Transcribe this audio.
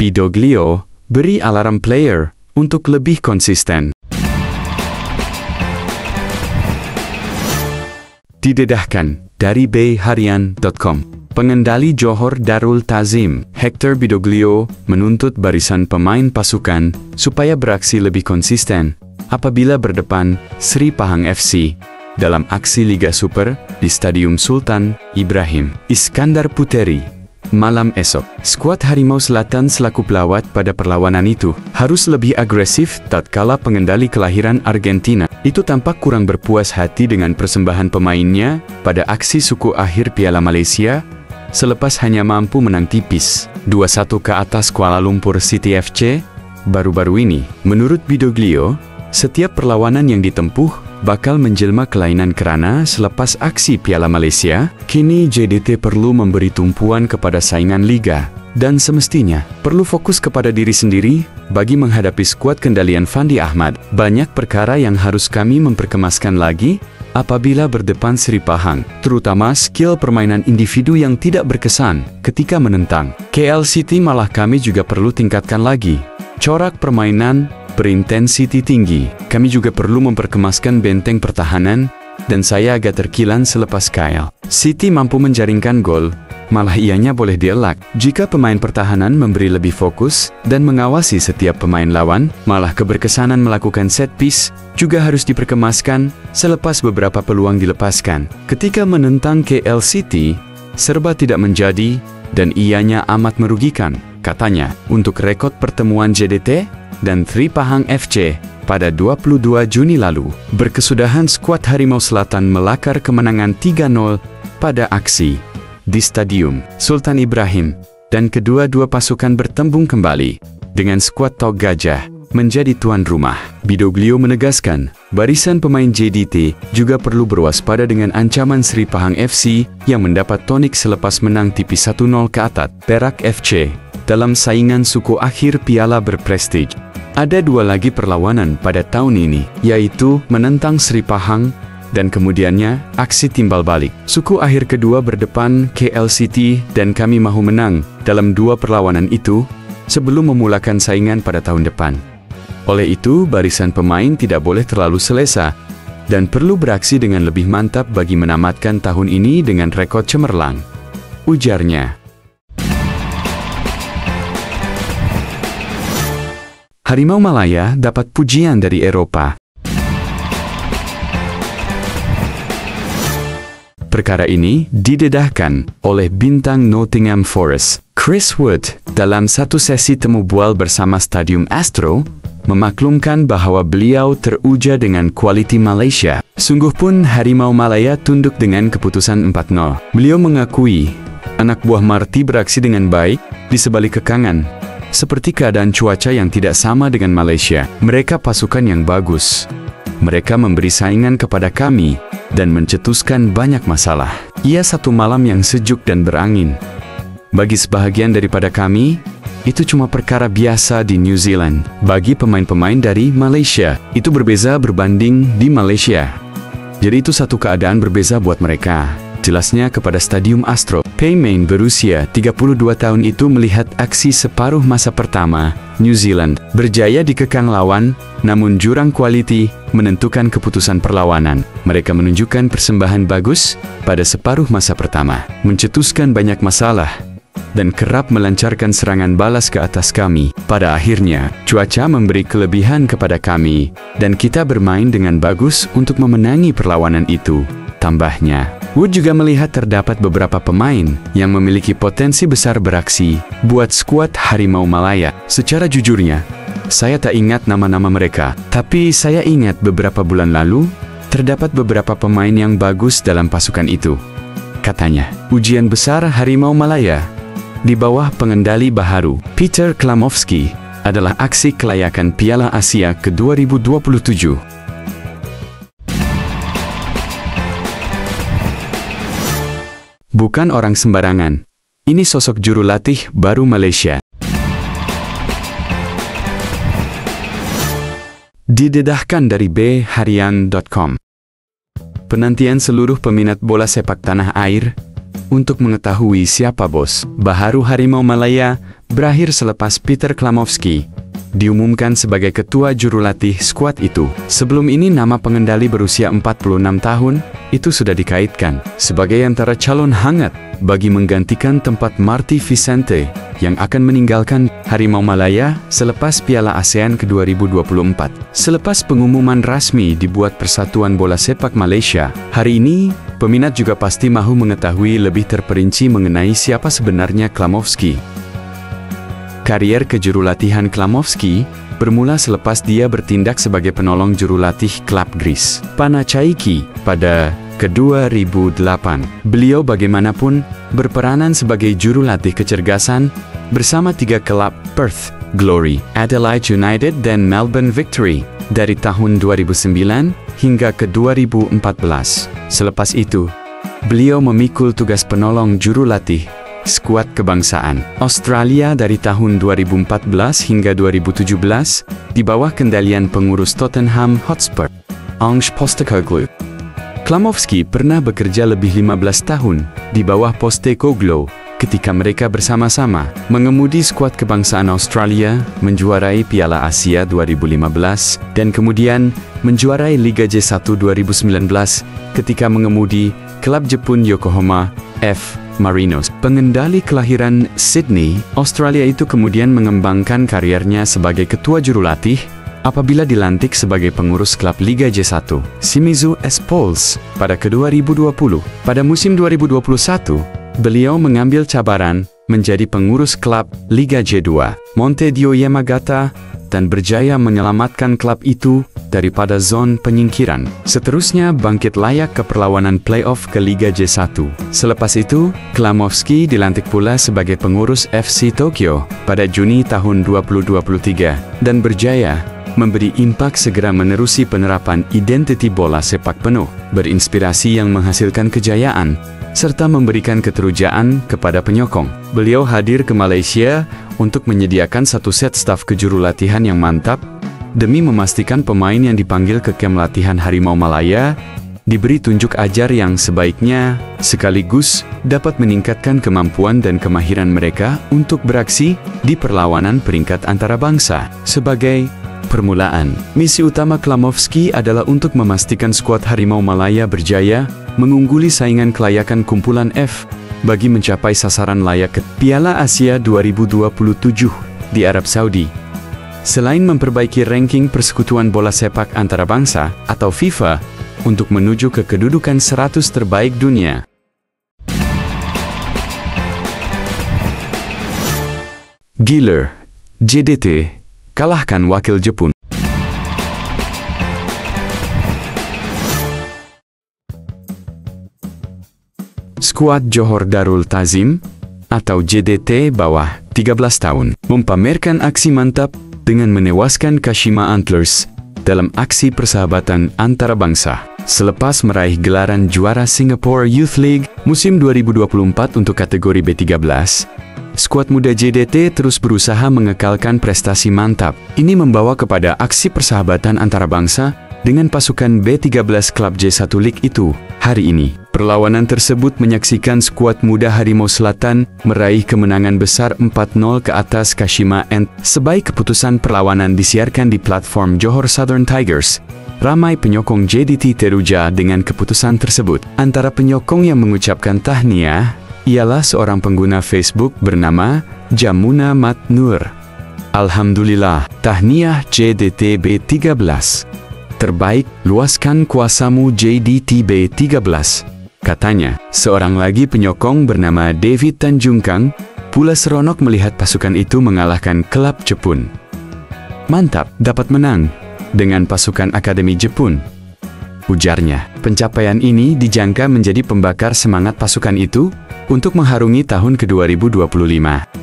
Bidoglio, beri alarm player untuk lebih konsisten. Didedahkan dari bharian.com. Pengendali Johor Darul Ta'zim, Hector Bidoglio, menuntut barisan pemain pasukan supaya beraksi lebih konsisten apabila berdepan Sri Pahang FC dalam aksi Liga Super di Stadium Sultan Ibrahim Iskandar Puteri malam esok. Skuad Harimau Selatan selaku pelawat pada perlawanan itu harus lebih agresif tatkala pengendali kelahiran Argentina itu tampak kurang berpuas hati dengan persembahan pemainnya pada aksi suku akhir Piala Malaysia selepas hanya mampu menang tipis 2-1 ke atas Kuala Lumpur City FC baru-baru ini. Menurut Bidoglio, setiap perlawanan yang ditempuh bakal menjelma kelainan kerana selepas aksi Piala Malaysia, kini JDT perlu memberi tumpuan kepada saingan liga dan semestinya perlu fokus kepada diri sendiri bagi menghadapi skuad kendalian Fandi Ahmad. Banyak perkara yang harus kami memperkemaskan lagi apabila berdepan Sri Pahang, terutama skill permainan individu yang tidak berkesan ketika menentang. KL City malah kami juga perlu tingkatkan lagi. Corak permainan berintensiti tinggi. Kami juga perlu memperkemaskan benteng pertahanan dan saya agak terkilan selepas KL City mampu menjaringkan gol, malah ianya boleh dielak. Jika pemain pertahanan memberi lebih fokus dan mengawasi setiap pemain lawan, malah keberkesanan melakukan set piece juga harus diperkemaskan selepas beberapa peluang dilepaskan. Ketika menentang KL City, serba tidak menjadi dan ianya amat merugikan, katanya, untuk rekod pertemuan JDT dan Sri Pahang FC pada 22 Juni lalu. Berkesudahan skuad Harimau Selatan melakar kemenangan 3-0 pada aksi di Stadium Sultan Ibrahim dan kedua-dua pasukan bertembung kembali dengan skuad Tok Gajah menjadi tuan rumah. Bidoglio menegaskan, barisan pemain JDT juga perlu berwaspada dengan ancaman Sri Pahang FC yang mendapat tonik selepas menang tipis 1-0 ke atas Perak FC dalam saingan suku akhir piala berprestij. Ada dua lagi perlawanan pada tahun ini, yaitu menentang Sri Pahang dan kemudiannya aksi timbal balik. Suku akhir kedua berdepan KL City dan kami mahu menang dalam dua perlawanan itu sebelum memulakan saingan pada tahun depan. Oleh itu, barisan pemain tidak boleh terlalu selesa dan perlu beraksi dengan lebih mantap bagi menamatkan tahun ini dengan rekod cemerlang, ujarnya. Harimau Malaya dapat pujian dari Eropa. Perkara ini didedahkan oleh bintang Nottingham Forest, Chris Wood, dalam satu sesi temu bual bersama Stadium Astro, memaklumkan bahwa beliau teruja dengan kualiti Malaysia. Sungguh pun Harimau Malaya tunduk dengan keputusan 4-0. Beliau mengakui, anak buah Marty beraksi dengan baik di sebalik kekangan. Seperti keadaan cuaca yang tidak sama dengan Malaysia, mereka pasukan yang bagus. Mereka memberi saingan kepada kami dan mencetuskan banyak masalah. Ia satu malam yang sejuk dan berangin. Bagi sebahagian daripada kami, itu cuma perkara biasa di New Zealand. Bagi pemain-pemain dari Malaysia, itu berbeza berbanding di Malaysia. Jadi itu satu keadaan berbeza buat mereka. Jelasnya kepada Stadium Astro. Pemain berusia 32 tahun itu melihat aksi separuh masa pertama New Zealand berjaya dikekang lawan, namun jurang kualiti menentukan keputusan perlawanan. Mereka menunjukkan persembahan bagus pada separuh masa pertama, mencetuskan banyak masalah, dan kerap melancarkan serangan balas ke atas kami. Pada akhirnya, cuaca memberi kelebihan kepada kami, dan kita bermain dengan bagus untuk memenangi perlawanan itu, tambahnya. Wood juga melihat terdapat beberapa pemain yang memiliki potensi besar beraksi buat skuad Harimau Malaya. Secara jujurnya, saya tak ingat nama-nama mereka, tapi saya ingat beberapa bulan lalu, terdapat beberapa pemain yang bagus dalam pasukan itu. Katanya, ujian besar Harimau Malaya di bawah pengendali baharu Peter Klamovski adalah aksi kelayakan Piala Asia ke 2027. Bukan orang sembarangan. Ini sosok juru latih baru Malaysia. Didedahkan dari bharian.com. Penantian seluruh peminat bola sepak tanah air untuk mengetahui siapa bos baharu Harimau Malaya berakhir selepas Peter Klamowski diumumkan sebagai ketua jurulatih skuad itu. Sebelum ini nama pengendali berusia 46 tahun itu sudah dikaitkan sebagai antara calon hangat bagi menggantikan tempat Marty Vicente yang akan meninggalkan Harimau Malaya selepas Piala ASEAN ke-2024. Selepas pengumuman rasmi dibuat Persatuan Bola Sepak Malaysia, hari ini peminat juga pasti mahu mengetahui lebih terperinci mengenai siapa sebenarnya Klamowski. Karier kejurulatihan Klamowski bermula selepas dia bertindak sebagai penolong jurulatih klub Greece, Panachaiki, pada ke-2008. Beliau bagaimanapun berperanan sebagai jurulatih kecergasan bersama 3 klub, Perth Glory, Adelaide United dan Melbourne Victory, dari tahun 2009 hingga ke-2014. Selepas itu, beliau memikul tugas penolong jurulatih skuad kebangsaan Australia dari tahun 2014 hingga 2017 di bawah kendalian pengurus Tottenham Hotspur, Ange Postecoglou. Klamowski pernah bekerja lebih 15 tahun di bawah Postecoglou ketika mereka bersama-sama mengemudi skuad kebangsaan Australia menjuarai Piala Asia 2015 dan kemudian menjuarai Liga J1 2019 ketika mengemudi klub Jepun Yokohama F. Marinos. Pengendali kelahiran Sydney, Australia itu kemudian mengembangkan kariernya sebagai ketua jurulatih apabila dilantik sebagai pengurus klub Liga J1, Shimizu S-Pulse, pada ke-2020. Pada musim 2021, beliau mengambil cabaran menjadi pengurus klub Liga J2, Montedio Yamagata, dan berjaya menyelamatkan klub itu daripada zon penyingkiran. Seterusnya bangkit layak ke perlawanan playoff ke Liga J1. Selepas itu, Klamowski dilantik pula sebagai pengurus FC Tokyo pada Juni tahun 2023 dan berjaya memberi impak segera menerusi penerapan identiti bola sepak penuh, berinspirasi yang menghasilkan kejayaan, serta memberikan keterujaan kepada penyokong. Beliau hadir ke Malaysia untuk menyediakan satu set staf kejurulatihan yang mantap, demi memastikan pemain yang dipanggil ke kem latihan Harimau Malaya diberi tunjuk ajar yang sebaiknya, sekaligus dapat meningkatkan kemampuan dan kemahiran mereka untuk beraksi di perlawanan peringkat antarabangsa. Sebagai permulaan, misi utama Klamowski adalah untuk memastikan skuad Harimau Malaya berjaya mengungguli saingan kelayakan kumpulan F bagi mencapai sasaran layak ke Piala Asia 2027 di Arab Saudi. Selain memperbaiki ranking Persekutuan Bola Sepak Antarabangsa atau FIFA untuk menuju ke kedudukan 100 terbaik dunia. Giler, JDT, kalahkan wakil Jepun. Skuad Johor Darul Ta'zim atau JDT bawah 13 tahun mempamerkan aksi mantap dengan menewaskan Kashima Antlers dalam aksi persahabatan antarabangsa. Selepas meraih gelaran juara Singapore Youth League musim 2024 untuk kategori B13, skuad muda JDT terus berusaha mengekalkan prestasi mantap. Ini membawa kepada aksi persahabatan antarabangsa dengan pasukan B13 klub J1 League itu hari ini. Perlawanan tersebut menyaksikan skuad muda Harimau Selatan meraih kemenangan besar 4-0 ke atas Kashima Ant. Sebaik keputusan perlawanan disiarkan di platform Johor Southern Tigers, ramai penyokong JDT teruja dengan keputusan tersebut. Antara penyokong yang mengucapkan tahniah ialah seorang pengguna Facebook bernama Jamuna Mat Nur. Alhamdulillah, tahniah JDT B13. Terbaik, luaskan kuasamu JDT B13. Katanya. Seorang lagi penyokong bernama David Tanjungkang pula seronok melihat pasukan itu mengalahkan klub Jepun. Mantap, dapat menang dengan pasukan Akademi Jepun, ujarnya. Pencapaian ini dijangka menjadi pembakar semangat pasukan itu untuk mengharungi tahun ke-2025.